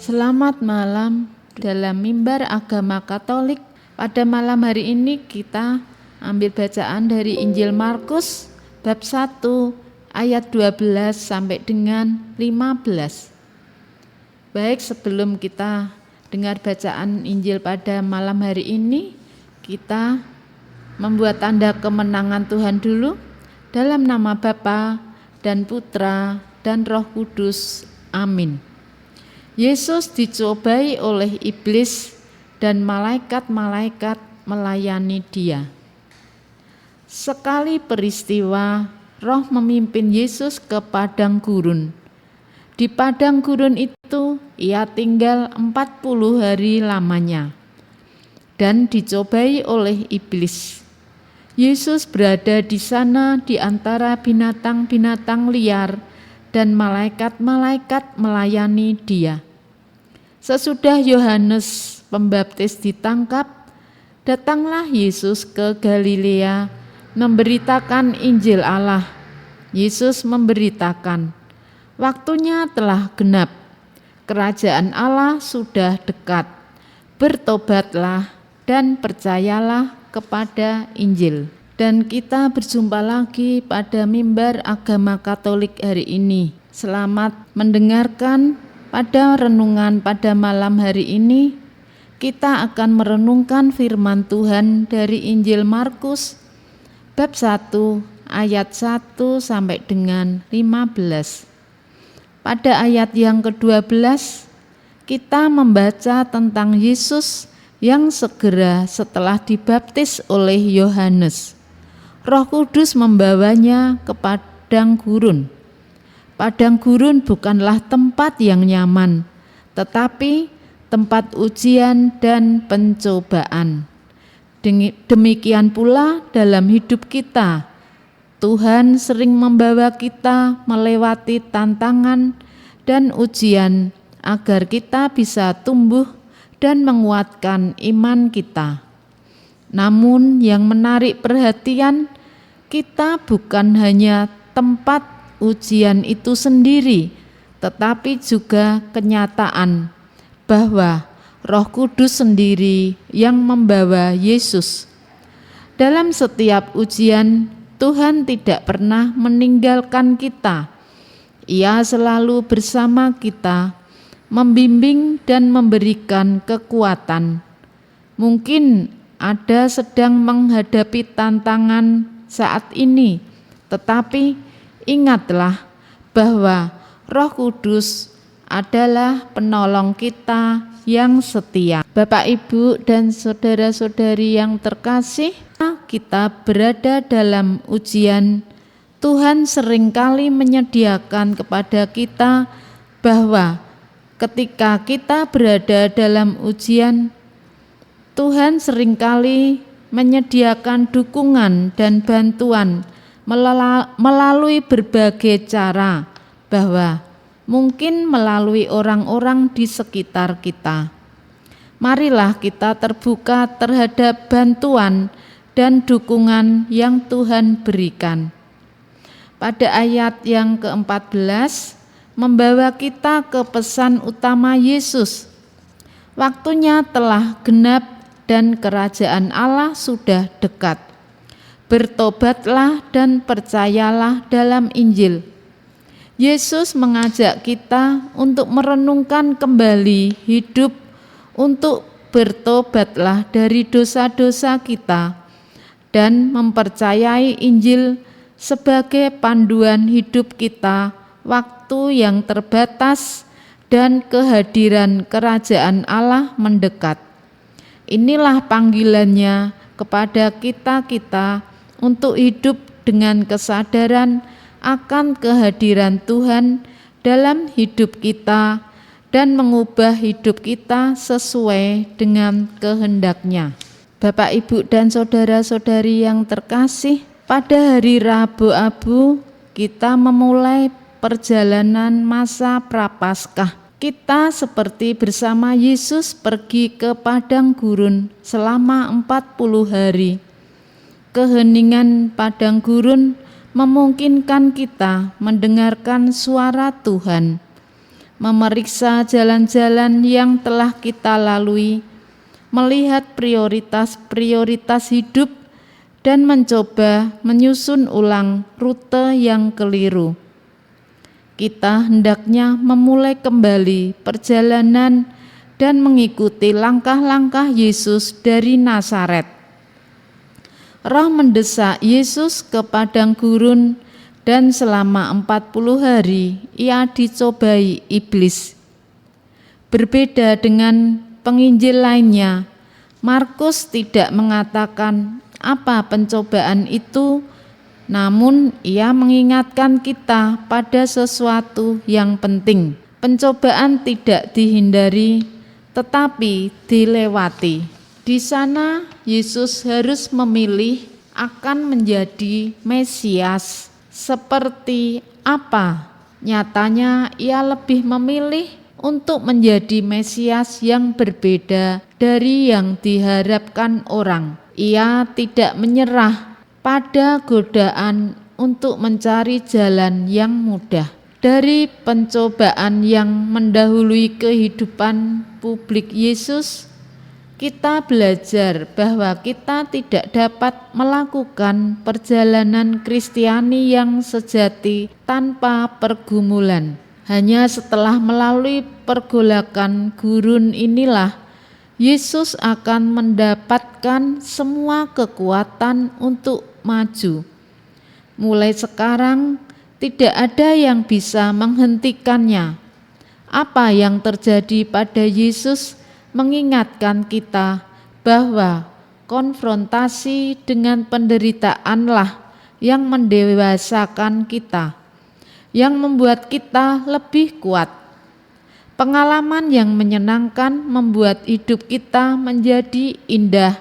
Selamat malam dalam Mimbar Agama Katolik. Pada malam hari ini kita ambil bacaan dari Injil Markus bab 1 ayat 12 sampai dengan 15. Baik, sebelum kita dengar bacaan Injil pada malam hari ini, kita membuat tanda kemenangan Tuhan dulu. Dalam nama Bapa dan Putra dan Roh Kudus. Amin. Yesus dicobai oleh iblis dan malaikat-malaikat melayani Dia. Sekali peristiwa, Roh memimpin Yesus ke padang gurun. Di padang gurun itu Ia tinggal 40 hari lamanya dan dicobai oleh iblis. Yesus berada di sana di antara binatang-binatang liar dan malaikat-malaikat melayani Dia. Sesudah Yohanes Pembaptis ditangkap, datanglah Yesus ke Galilea memberitakan Injil Allah. Yesus memberitakan, "Waktunya telah genap, kerajaan Allah sudah dekat. Bertobatlah dan percayalah kepada Injil." Dan kita berjumpa lagi pada Mimbar Agama Katolik hari ini. Selamat mendengarkan. Pada renungan pada malam hari ini, kita akan merenungkan firman Tuhan dari Injil Markus bab 1 ayat 1 sampai dengan 15. Pada ayat yang ke-12, kita membaca tentang Yesus yang segera setelah dibaptis oleh Yohanes. Roh Kudus membawanya ke padang gurun. Padang gurun bukanlah tempat yang nyaman, tetapi tempat ujian dan pencobaan. Demikian pula dalam hidup kita. Tuhan sering membawa kita melewati tantangan dan ujian agar kita bisa tumbuh dan menguatkan iman kita. Namun yang menarik perhatian, kita bukan hanya tempat ujian itu sendiri, tetapi juga kenyataan bahwa Roh Kudus sendiri yang membawa Yesus. Dalam setiap ujian, Tuhan tidak pernah meninggalkan kita. Ia selalu bersama kita, membimbing dan memberikan kekuatan. Mungkin ada sedang menghadapi tantangan saat ini, tetapi ingatlah bahwa Roh Kudus adalah penolong kita yang setia. Bapak, Ibu, dan saudara-saudari yang terkasih, kita berada dalam ujian. Tuhan seringkali menyediakan kepada kita bahwa ketika kita berada dalam ujian, Tuhan seringkali menyediakan dukungan dan bantuan melalui berbagai cara, bahwa mungkin melalui orang-orang di sekitar kita. Marilah kita terbuka terhadap bantuan dan dukungan yang Tuhan berikan. Pada ayat yang ke-14 membawa kita ke pesan utama Yesus. Waktunya telah genap dan kerajaan Allah sudah dekat. Bertobatlah dan percayalah dalam Injil. Yesus mengajak kita untuk merenungkan kembali hidup, untuk bertobatlah dari dosa-dosa kita dan mempercayai Injil sebagai panduan hidup kita waktu yang terbatas dan kehadiran kerajaan Allah mendekat. Inilah panggilannya kepada kita untuk hidup dengan kesadaran akan kehadiran Tuhan dalam hidup kita dan mengubah hidup kita sesuai dengan kehendak-Nya. Bapak, Ibu, dan saudara-saudari yang terkasih, pada hari Rabu Abu kita memulai perjalanan masa Prapaskah. Kita seperti bersama Yesus pergi ke padang gurun selama 40 hari. Keheningan padang gurun memungkinkan kita mendengarkan suara Tuhan. memeriksa jalan-jalan yang telah kita lalui, melihat prioritas-prioritas hidup, dan mencoba menyusun ulang rute yang keliru. Kita hendaknya memulai kembali perjalanan dan mengikuti langkah-langkah Yesus dari Nazaret. Roh mendesak Yesus ke padang gurun dan selama 40 hari ia dicobai iblis. Berbeda dengan penginjil lainnya, Markus tidak mengatakan apa pencobaan itu, namun ia mengingatkan kita pada sesuatu yang penting. Pencobaan tidak dihindari, tetapi dilewati. Di sana Yesus harus memilih akan menjadi Mesias seperti apa. Nyatanya ia lebih memilih untuk menjadi Mesias yang berbeda dari yang diharapkan orang. Ia tidak menyerah pada godaan untuk mencari jalan yang mudah. Dari pencobaan yang mendahului kehidupan publik Yesus, kita belajar bahwa kita tidak dapat melakukan perjalanan Kristiani yang sejati tanpa pergumulan. Hanya setelah melalui pergolakan gurun inilah Yesus akan mendapatkan semua kekuatan untuk maju. Mulai sekarang tidak ada yang bisa menghentikannya. Apa yang terjadi pada Yesus mengingatkan kita bahwa konfrontasi dengan penderitaanlah yang mendewasakan kita, yang membuat kita lebih kuat. Pengalaman yang menyenangkan membuat hidup kita menjadi indah,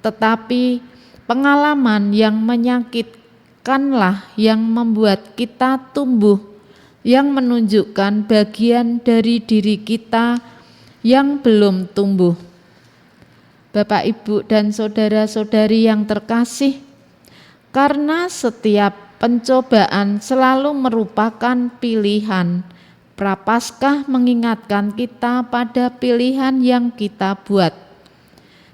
tetapi pengalaman yang menyakitkanlah yang membuat kita tumbuh, yang menunjukkan bagian dari diri kita yang belum tumbuh. Bapak, Ibu, dan saudara-saudari yang terkasih, karena setiap pencobaan selalu merupakan pilihan, Prapaskah mengingatkan kita pada pilihan yang kita buat.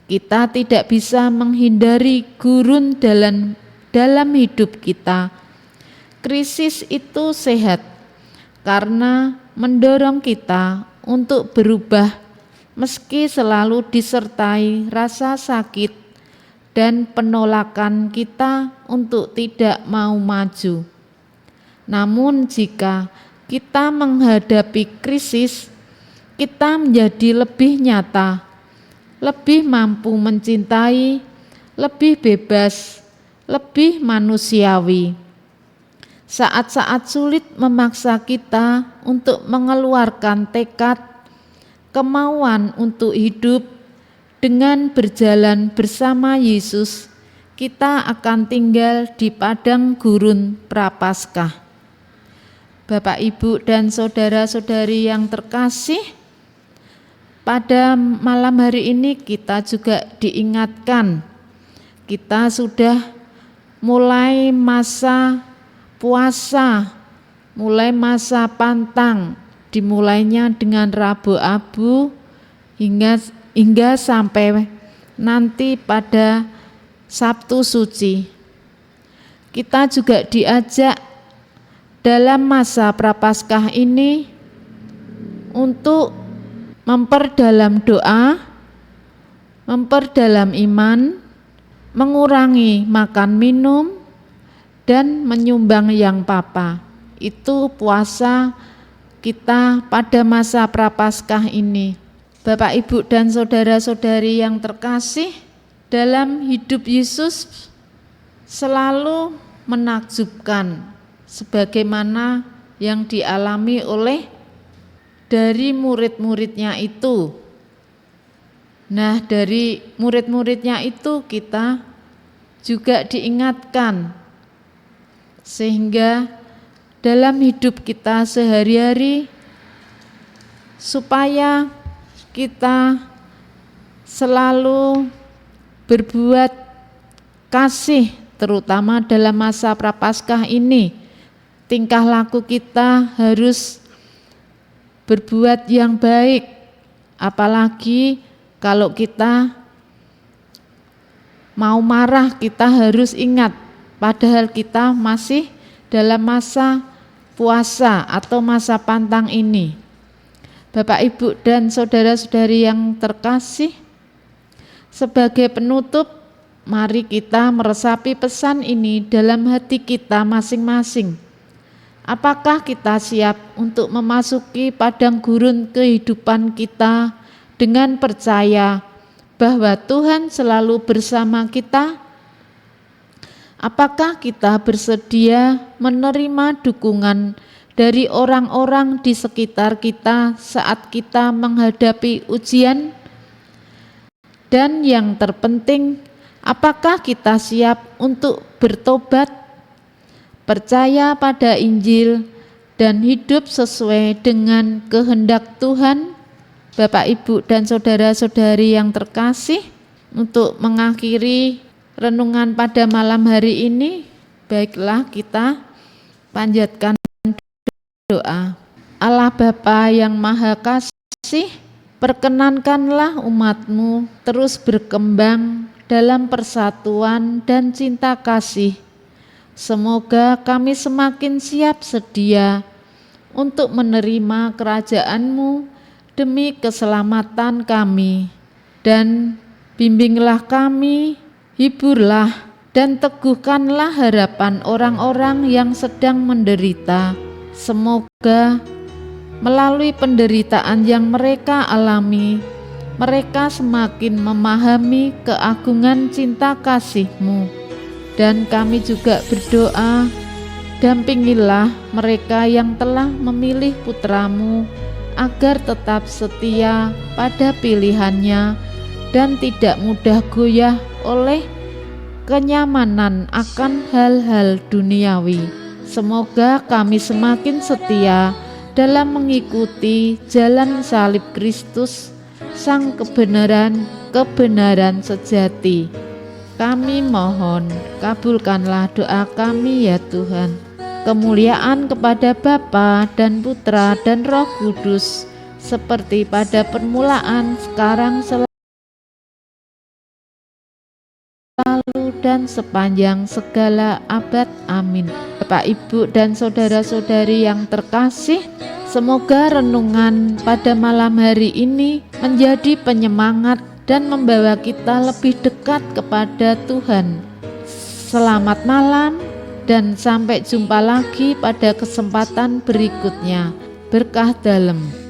Kita tidak bisa menghindari gurun dalam hidup kita. Krisis itu sehat karena mendorong kita untuk berubah meski selalu disertai rasa sakit dan penolakan kita untuk tidak mau maju. Namun jika kita menghadapi krisis, kita menjadi lebih nyata, lebih mampu mencintai, lebih bebas, lebih manusiawi. Saat-saat sulit memaksa kita untuk mengeluarkan tekad, kemauan untuk hidup dengan berjalan bersama Yesus. Kita akan tinggal di padang gurun Prapaskah. Bapak, Ibu, dan saudara-saudari yang terkasih, pada malam hari ini kita juga diingatkan, kita sudah mulai masa puasa, mulai masa pantang, dimulainya dengan Rabu Abu hingga sampai nanti pada Sabtu Suci. Kita juga diajak dalam masa Prapaskah ini untuk memperdalam doa, memperdalam iman, mengurangi makan minum, dan menyumbang yang papa. Itu puasa kita pada masa Prapaskah ini. Bapak, Ibu, dan saudara-saudari yang terkasih, dalam hidup Yesus selalu menakjubkan sebagaimana yang dialami oleh dari murid-muridnya itu. Nah, dari murid-muridnya itu kita juga diingatkan, sehingga dalam hidup kita sehari-hari supaya kita selalu berbuat kasih, terutama dalam masa Prapaskah ini. Tingkah laku kita harus berbuat yang baik. Apalagi kalau kita mau marah, kita harus ingat, padahal kita masih dalam masa puasa atau masa pantang ini. Bapak, Ibu, dan saudara-saudari yang terkasih, sebagai penutup, mari kita meresapi pesan ini dalam hati kita masing-masing. Apakah kita siap untuk memasuki padang gurun kehidupan kita dengan percaya bahwa Tuhan selalu bersama kita? Apakah kita bersedia menerima dukungan dari orang-orang di sekitar kita saat kita menghadapi ujian? Dan yang terpenting, apakah kita siap untuk bertobat, percaya pada Injil, dan hidup sesuai dengan kehendak Tuhan? Bapak, Ibu, dan saudara-saudari yang terkasih, untuk mengakhiri renungan pada malam hari ini, baiklah kita panjatkan doa. Allah Bapa yang Maha Kasih, perkenankanlah umat-Mu terus berkembang dalam persatuan dan cinta kasih. Semoga kami semakin siap sedia untuk menerima kerajaan-Mu demi keselamatan kami, dan bimbinglah kami, hiburlah dan teguhkanlah harapan orang-orang yang sedang menderita. Semoga melalui penderitaan yang mereka alami, mereka semakin memahami keagungan cinta kasih-Mu. Dan kami juga berdoa, dampingilah mereka yang telah memilih putra-Mu agar tetap setia pada pilihannya dan tidak mudah goyah oleh kenyamanan akan hal-hal duniawi. Semoga kami semakin setia dalam mengikuti jalan salib Kristus, Sang kebenaran sejati. Kami mohon, kabulkanlah doa kami ya Tuhan. Kemuliaan kepada Bapa dan Putra dan Roh Kudus, seperti pada permulaan, sekarang, selalu, dan sepanjang segala abad. Amin. Bapak, Ibu, dan saudara-saudari yang terkasih, semoga renungan pada malam hari ini menjadi penyemangat dan membawa kita lebih dekat kepada Tuhan. Selamat malam dan sampai jumpa lagi pada kesempatan berikutnya. Berkah dalam.